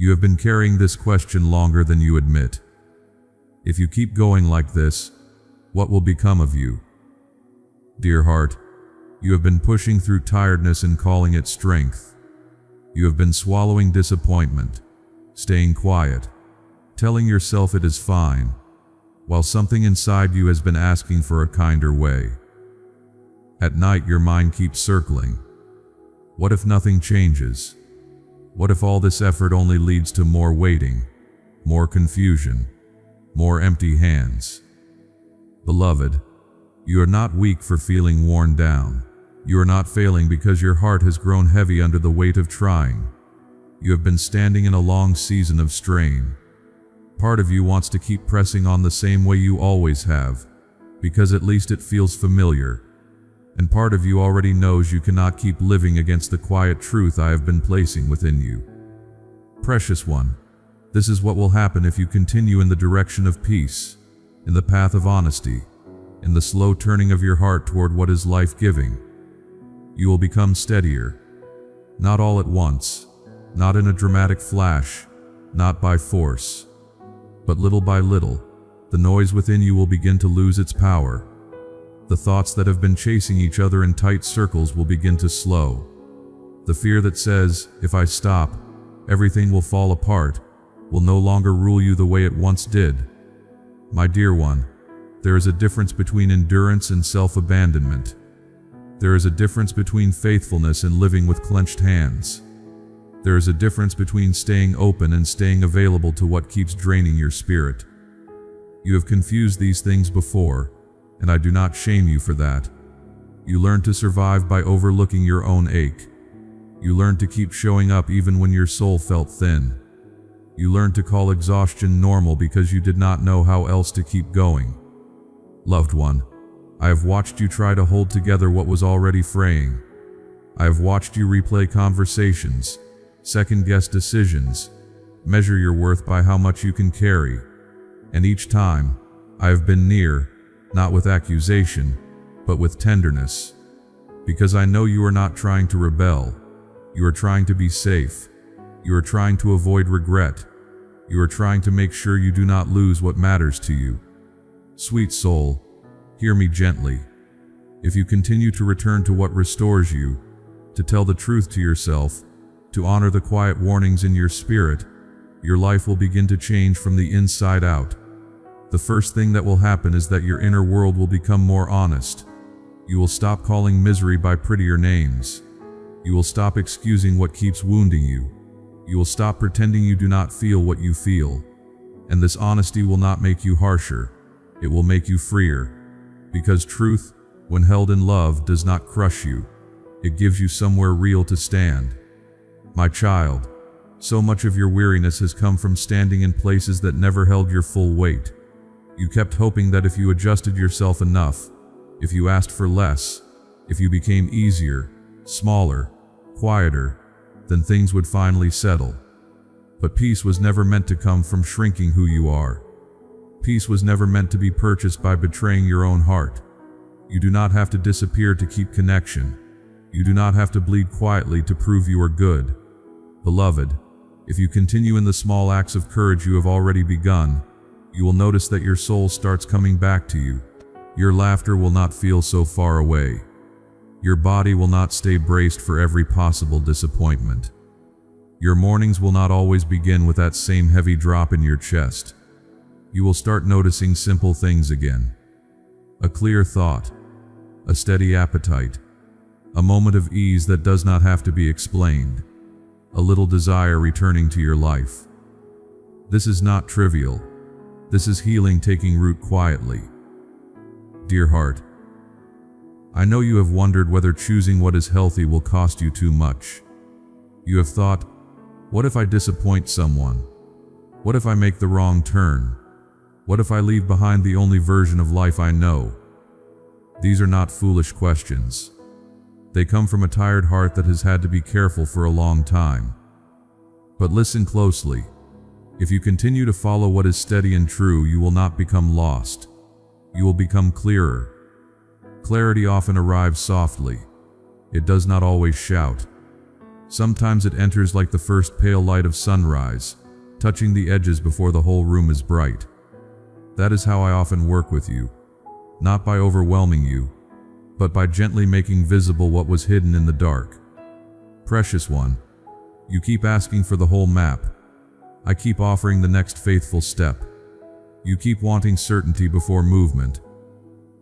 You have been carrying this question longer than you admit. If you keep going like this, what will become of you? Dear heart, you have been pushing through tiredness and calling it strength. You have been swallowing disappointment, staying quiet, telling yourself it is fine, while something inside you has been asking for a kinder way. At night your mind keeps circling. What if nothing changes? What if all this effort only leads to more waiting, more confusion, more empty hands? Beloved, you are not weak for feeling worn down. You are not failing because your heart has grown heavy under the weight of trying. You have been standing in a long season of strain. Part of you wants to keep pressing on the same way you always have, because at least it feels familiar. And part of you already knows you cannot keep living against the quiet truth I have been placing within you. Precious one, this is what will happen if you continue in the direction of peace, in the path of honesty, in the slow turning of your heart toward what is life-giving. You will become steadier, not all at once, not in a dramatic flash, not by force, but little by little, the noise within you will begin to lose its power. The thoughts that have been chasing each other in tight circles will begin to slow. The fear that says, if I stop, everything will fall apart, will no longer rule you the way it once did. My dear one, there is a difference between endurance and self-abandonment. There is a difference between faithfulness and living with clenched hands. There is a difference between staying open and staying available to what keeps draining your spirit. You have confused these things before, and I do not shame you for that. You learned to survive by overlooking your own ache. You learned to keep showing up even when your soul felt thin. You learned to call exhaustion normal because you did not know how else to keep going. Loved one, I have watched you try to hold together what was already fraying. I have watched you replay conversations, second-guess decisions, measure your worth by how much you can carry. And each time, I have been near, not with accusation, but with tenderness. Because I know you are not trying to rebel. You are trying to be safe. You are trying to avoid regret. You are trying to make sure you do not lose what matters to you. Sweet soul, hear me gently. If you continue to return to what restores you, to tell the truth to yourself, to honor the quiet warnings in your spirit, your life will begin to change from the inside out. The first thing that will happen is that your inner world will become more honest. You will stop calling misery by prettier names. You will stop excusing what keeps wounding you. You will stop pretending you do not feel what you feel. And this honesty will not make you harsher. It will make you freer. Because truth, when held in love, does not crush you. It gives you somewhere real to stand. My child, so much of your weariness has come from standing in places that never held your full weight. You kept hoping that if you adjusted yourself enough, if you asked for less, if you became easier, smaller, quieter, then things would finally settle. But peace was never meant to come from shrinking who you are. Peace was never meant to be purchased by betraying your own heart. You do not have to disappear to keep connection. You do not have to bleed quietly to prove you are good. Beloved, if you continue in the small acts of courage you have already begun, you will notice that your soul starts coming back to you. Your laughter will not feel so far away. Your body will not stay braced for every possible disappointment. Your mornings will not always begin with that same heavy drop in your chest. You will start noticing simple things again. A clear thought, a steady appetite, a moment of ease that does not have to be explained, a little desire returning to your life. This is not trivial. This is healing taking root quietly. Dear heart, I know you have wondered whether choosing what is healthy will cost you too much. You have thought, what if I disappoint someone? What if I make the wrong turn? What if I leave behind the only version of life I know? These are not foolish questions. They come from a tired heart that has had to be careful for a long time. But listen closely. If you continue to follow what is steady and true, you will not become lost. You will become clearer. Clarity often arrives softly. It does not always shout. Sometimes it enters like the first pale light of sunrise, touching the edges before the whole room is bright. That is how I often work with you, not by overwhelming you, but by gently making visible what was hidden in the dark. Precious one, you keep asking for the whole map. I keep offering the next faithful step. You keep wanting certainty before movement.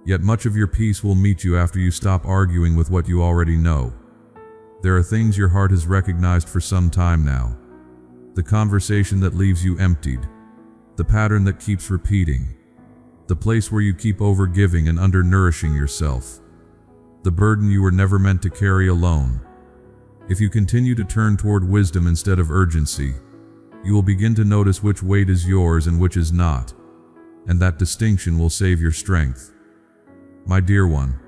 Yet much of your peace will meet you after you stop arguing with what you already know. There are things your heart has recognized for some time now. The conversation that leaves you emptied. The pattern that keeps repeating. The place where you keep overgiving and undernourishing yourself. The burden you were never meant to carry alone. If you continue to turn toward wisdom instead of urgency, you will begin to notice which weight is yours and which is not, and that distinction will save your strength. My dear one,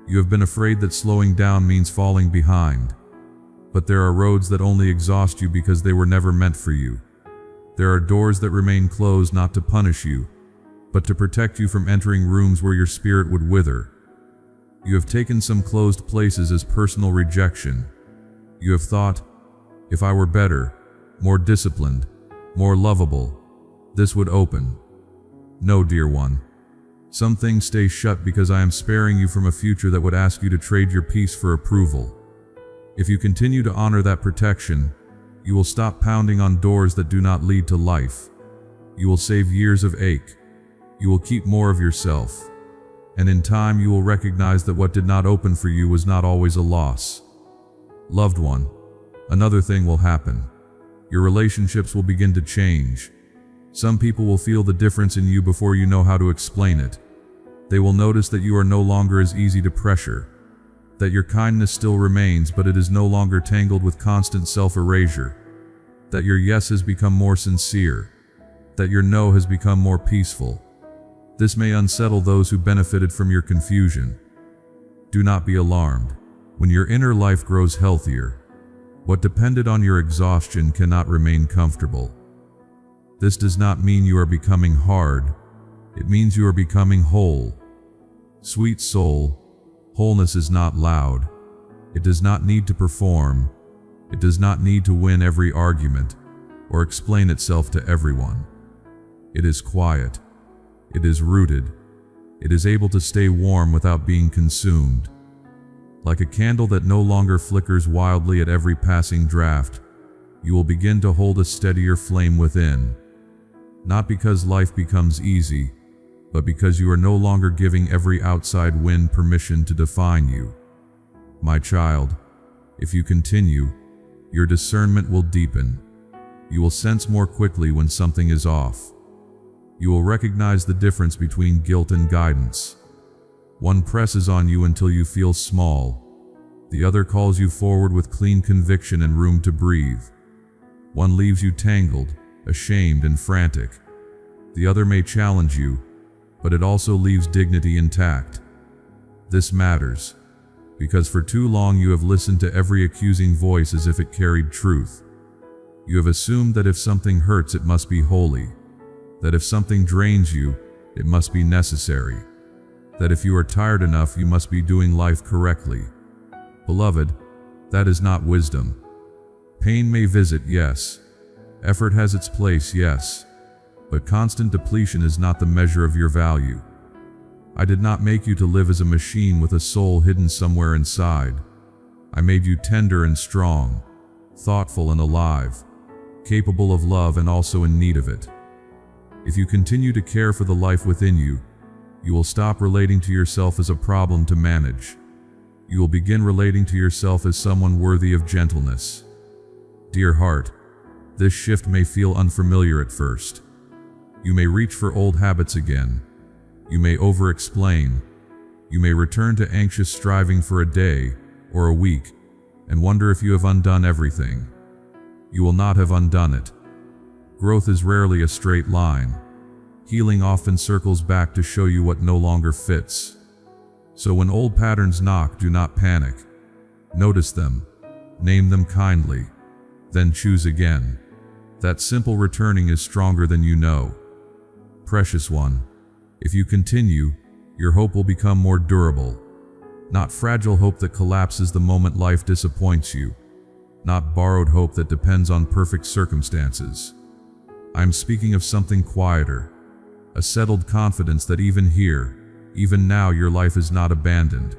you have been afraid that slowing down means falling behind, but there are roads that only exhaust you because they were never meant for you. There are doors that remain closed not to punish you, but to protect you from entering rooms where your spirit would wither. You have taken some closed places as personal rejection. You have thought, if I were better, more disciplined, more lovable, this would open. No, dear one. Some things stay shut because I am sparing you from a future that would ask you to trade your peace for approval. If you continue to honor that protection, you will stop pounding on doors that do not lead to life. You will save years of ache. You will keep more of yourself. And in time you will recognize that what did not open for you was not always a loss. Loved one, another thing will happen. Your relationships will begin to change. Some people will feel the difference in you before you know how to explain it. They will notice that you are no longer as easy to pressure, that your kindness still remains but it is no longer tangled with constant self-erasure, that your yes has become more sincere, that your no has become more peaceful. This may unsettle those who benefited from your confusion. Do not be alarmed. When your inner life grows healthier, what depended on your exhaustion cannot remain comfortable. This does not mean you are becoming hard. It means you are becoming whole. Sweet soul, wholeness is not loud. It does not need to perform. It does not need to win every argument or explain itself to everyone. It is quiet. It is rooted. It is able to stay warm without being consumed. Like a candle that no longer flickers wildly at every passing draft, you will begin to hold a steadier flame within. Not because life becomes easy, but because you are no longer giving every outside wind permission to define you. My child, if you continue, your discernment will deepen. You will sense more quickly when something is off. You will recognize the difference between guilt and guidance. One presses on you until you feel small. The other calls you forward with clean conviction and room to breathe. One leaves you tangled, ashamed, and frantic. The other may challenge you, but it also leaves dignity intact. This matters, because for too long you have listened to every accusing voice as if it carried truth. You have assumed that if something hurts, it must be holy. That if something drains you, it must be necessary. That if you are tired enough, you must be doing life correctly. Beloved, that is not wisdom. Pain may visit, yes. Effort has its place, yes. But constant depletion is not the measure of your value. I did not make you to live as a machine with a soul hidden somewhere inside. I made you tender and strong, thoughtful and alive, capable of love and also in need of it. If you continue to care for the life within you, you will stop relating to yourself as a problem to manage. You will begin relating to yourself as someone worthy of gentleness. Dear heart, this shift may feel unfamiliar at first. You may reach for old habits again. You may over-explain. You may return to anxious striving for a day or a week and wonder if you have undone everything. You will not have undone it. Growth is rarely a straight line. Healing often circles back to show you what no longer fits. So when old patterns knock, do not panic. Notice them. Name them kindly. Then choose again. That simple returning is stronger than you know. Precious one, if you continue, your hope will become more durable. Not fragile hope that collapses the moment life disappoints you, not borrowed hope that depends on perfect circumstances. I am speaking of something quieter, a settled confidence that even here, even now, your life is not abandoned,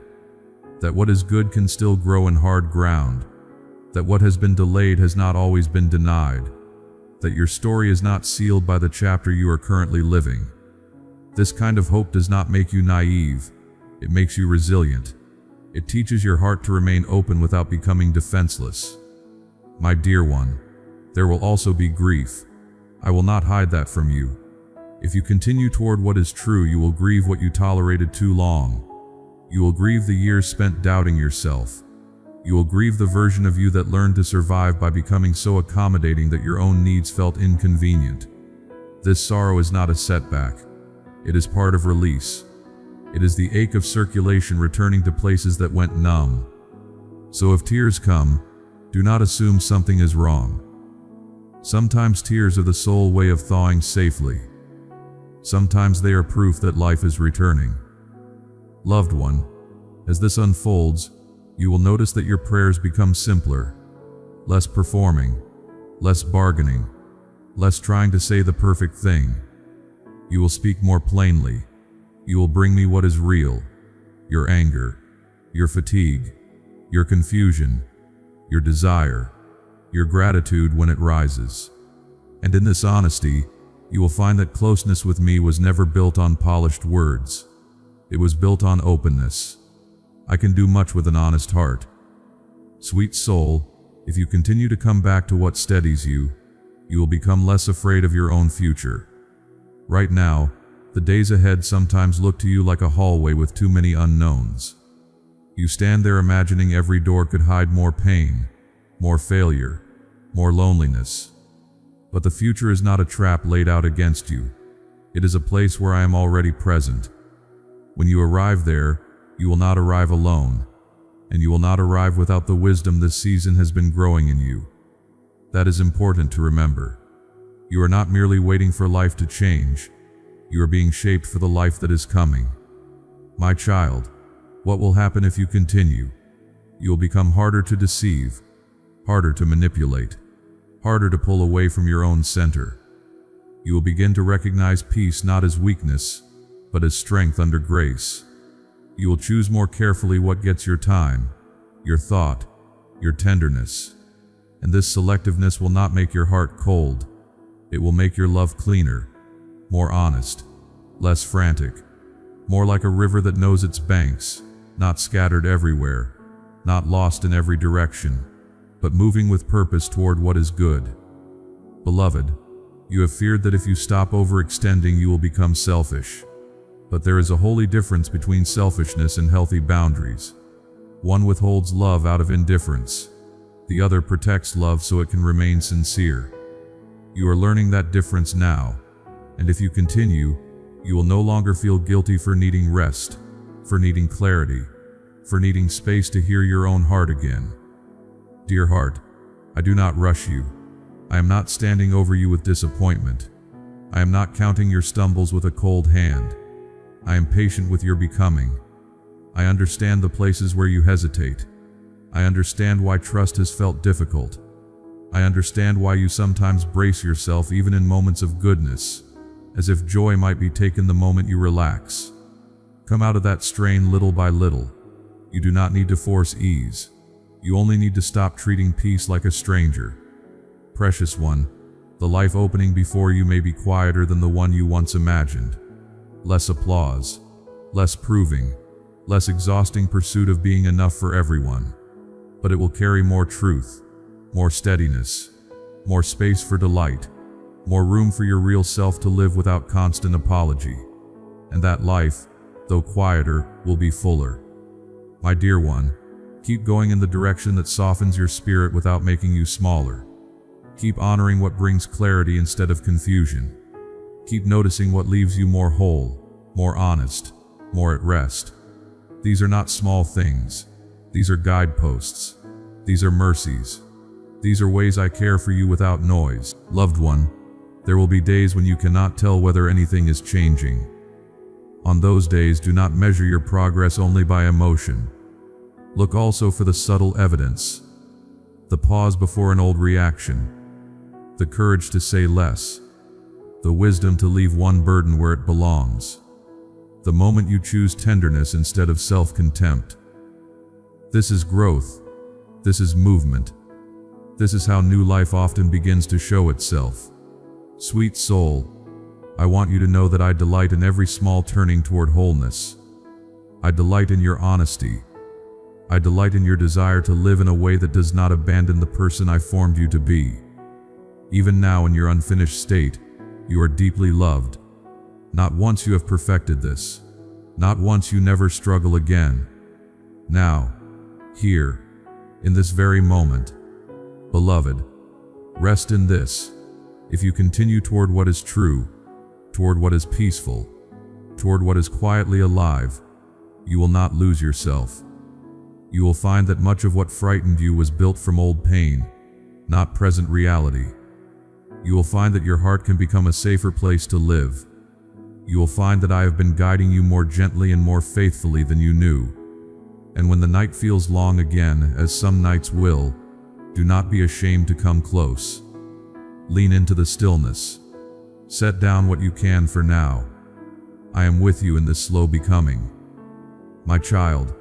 that what is good can still grow in hard ground, that what has been delayed has not always been denied, that your story is not sealed by the chapter you are currently living. This kind of hope does not make you naive, it makes you resilient. It teaches your heart to remain open without becoming defenseless. My dear one, there will also be grief. I will not hide that from you. If you continue toward what is true, you will grieve what you tolerated too long. You will grieve the years spent doubting yourself. You will grieve the version of you that learned to survive by becoming so accommodating that your own needs felt inconvenient. This sorrow is not a setback. It is part of release. It is the ache of circulation returning to places that went numb. So if tears come, do not assume something is wrong. Sometimes tears are the sole way of thawing safely. Sometimes they are proof that life is returning. Loved one, as this unfolds, you will notice that your prayers become simpler, less performing, less bargaining, less trying to say the perfect thing. You will speak more plainly. You will bring me what is real, your anger, your fatigue, your confusion, your desire, your gratitude when it rises. And in this honesty, you will find that closeness with me was never built on polished words. It was built on openness. I can do much with an honest heart. Sweet soul, if you continue to come back to what steadies you, you will become less afraid of your own future. Right now, the days ahead sometimes look to you like a hallway with too many unknowns. You stand there imagining every door could hide more pain, more failure, more loneliness. But the future is not a trap laid out against you. It is a place where I am already present. When you arrive there, you will not arrive alone, and you will not arrive without the wisdom this season has been growing in you. That is important to remember. You are not merely waiting for life to change. You are being shaped for the life that is coming. My child, what will happen if you continue? You will become harder to deceive, harder to manipulate, harder to pull away from your own center. You will begin to recognize peace not as weakness, but as strength under grace. You will choose more carefully what gets your time, your thought, your tenderness. And this selectiveness will not make your heart cold. It will make your love cleaner, more honest, less frantic, more like a river that knows its banks, not scattered everywhere, not lost in every direction, but moving with purpose toward what is good. Beloved, you have feared that if you stop overextending you will become selfish. But there is a holy difference between selfishness and healthy boundaries. One withholds love out of indifference. The other protects love so it can remain sincere. You are learning that difference now, and if you continue, you will no longer feel guilty for needing rest, for needing clarity, for needing space to hear your own heart again. Dear heart, I do not rush you. I am not standing over you with disappointment. I am not counting your stumbles with a cold hand. I am patient with your becoming. I understand the places where you hesitate. I understand why trust has felt difficult. I understand why you sometimes brace yourself even in moments of goodness, as if joy might be taken the moment you relax. Come out of that strain little by little. You do not need to force ease. You only need to stop treating peace like a stranger. Precious one, the life opening before you may be quieter than the one you once imagined. Less applause, less proving, less exhausting pursuit of being enough for everyone. But it will carry more truth, more steadiness, more space for delight, more room for your real self to live without constant apology. And that life, though quieter, will be fuller. My dear one, keep going in the direction that softens your spirit without making you smaller. Keep honoring what brings clarity instead of confusion. Keep noticing what leaves you more whole, more honest, more at rest. These are not small things. These are guideposts. These are mercies. These are ways I care for you without noise. Loved one, there will be days when you cannot tell whether anything is changing. On those days, do not measure your progress only by emotion. Look also for the subtle evidence. the pause before an old reaction, the courage to say less, the wisdom to leave one burden where it belongs, the moment you choose tenderness instead of self-contempt. This is growth. This is movement. This is how new life often begins to show itself. Sweet soul, I want you to know that I delight in every small turning toward wholeness. I delight in your honesty. I delight in your desire to live in a way that does not abandon the person I formed you to be. Even now in your unfinished state, you are deeply loved. Not once you have perfected this. Not once you never struggle again. Now, here, in this very moment. Beloved, rest in this. If you continue toward what is true, toward what is peaceful, toward what is quietly alive, you will not lose yourself. You will find that much of what frightened you was built from old pain, not present reality. You will find that your heart can become a safer place to live. You will find that I have been guiding you more gently and more faithfully than you knew. And when the night feels long again, as some nights will, do not be ashamed to come close. Lean into the stillness. Set down what you can for now. I am with you in this slow becoming. My child,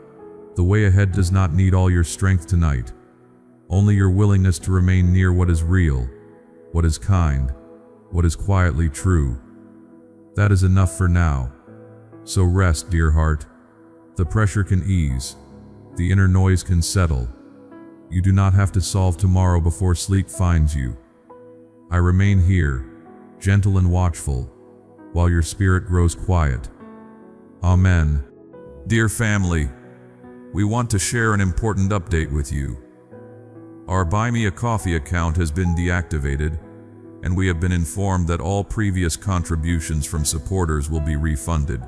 the way ahead does not need all your strength tonight. Only your willingness to remain near what is real, what is kind, what is quietly true. That is enough for now. So rest, dear heart. The pressure can ease. The inner noise can settle. You do not have to solve tomorrow before sleep finds you. I remain here, gentle and watchful, while your spirit grows quiet. Amen. Dear family, we want to share an important update with you. Our Buy Me a Coffee account has been deactivated, and we have been informed that all previous contributions from supporters will be refunded.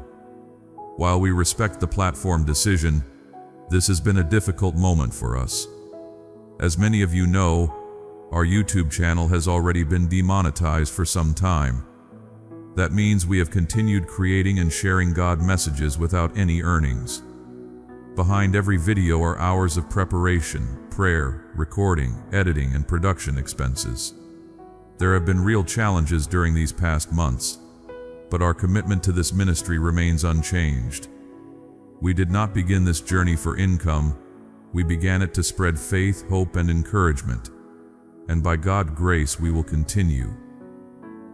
While we respect the platform decision, this has been a difficult moment for us. As many of you know, our YouTube channel has already been demonetized for some time. That means we have continued creating and sharing God messages without any earnings. Behind every video are hours of preparation, prayer, recording, editing, and production expenses. There have been real challenges during these past months, but our commitment to this ministry remains unchanged. We did not begin this journey for income. We began it to spread faith, hope, and encouragement. And by God's grace, we will continue.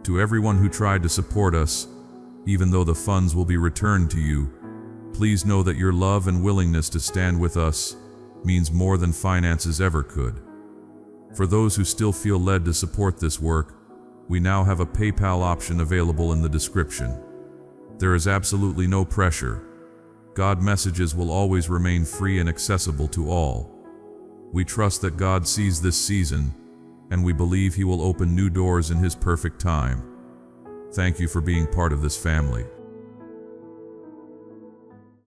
To everyone who tried to support us, even though the funds will be returned to you, please know that your love and willingness to stand with us means more than finances ever could. For those who still feel led to support this work, we now have a PayPal option available in the description. There is absolutely no pressure. God messages will always remain free and accessible to all. We trust that God sees this season, and we believe He will open new doors in His perfect time. Thank you for being part of this family.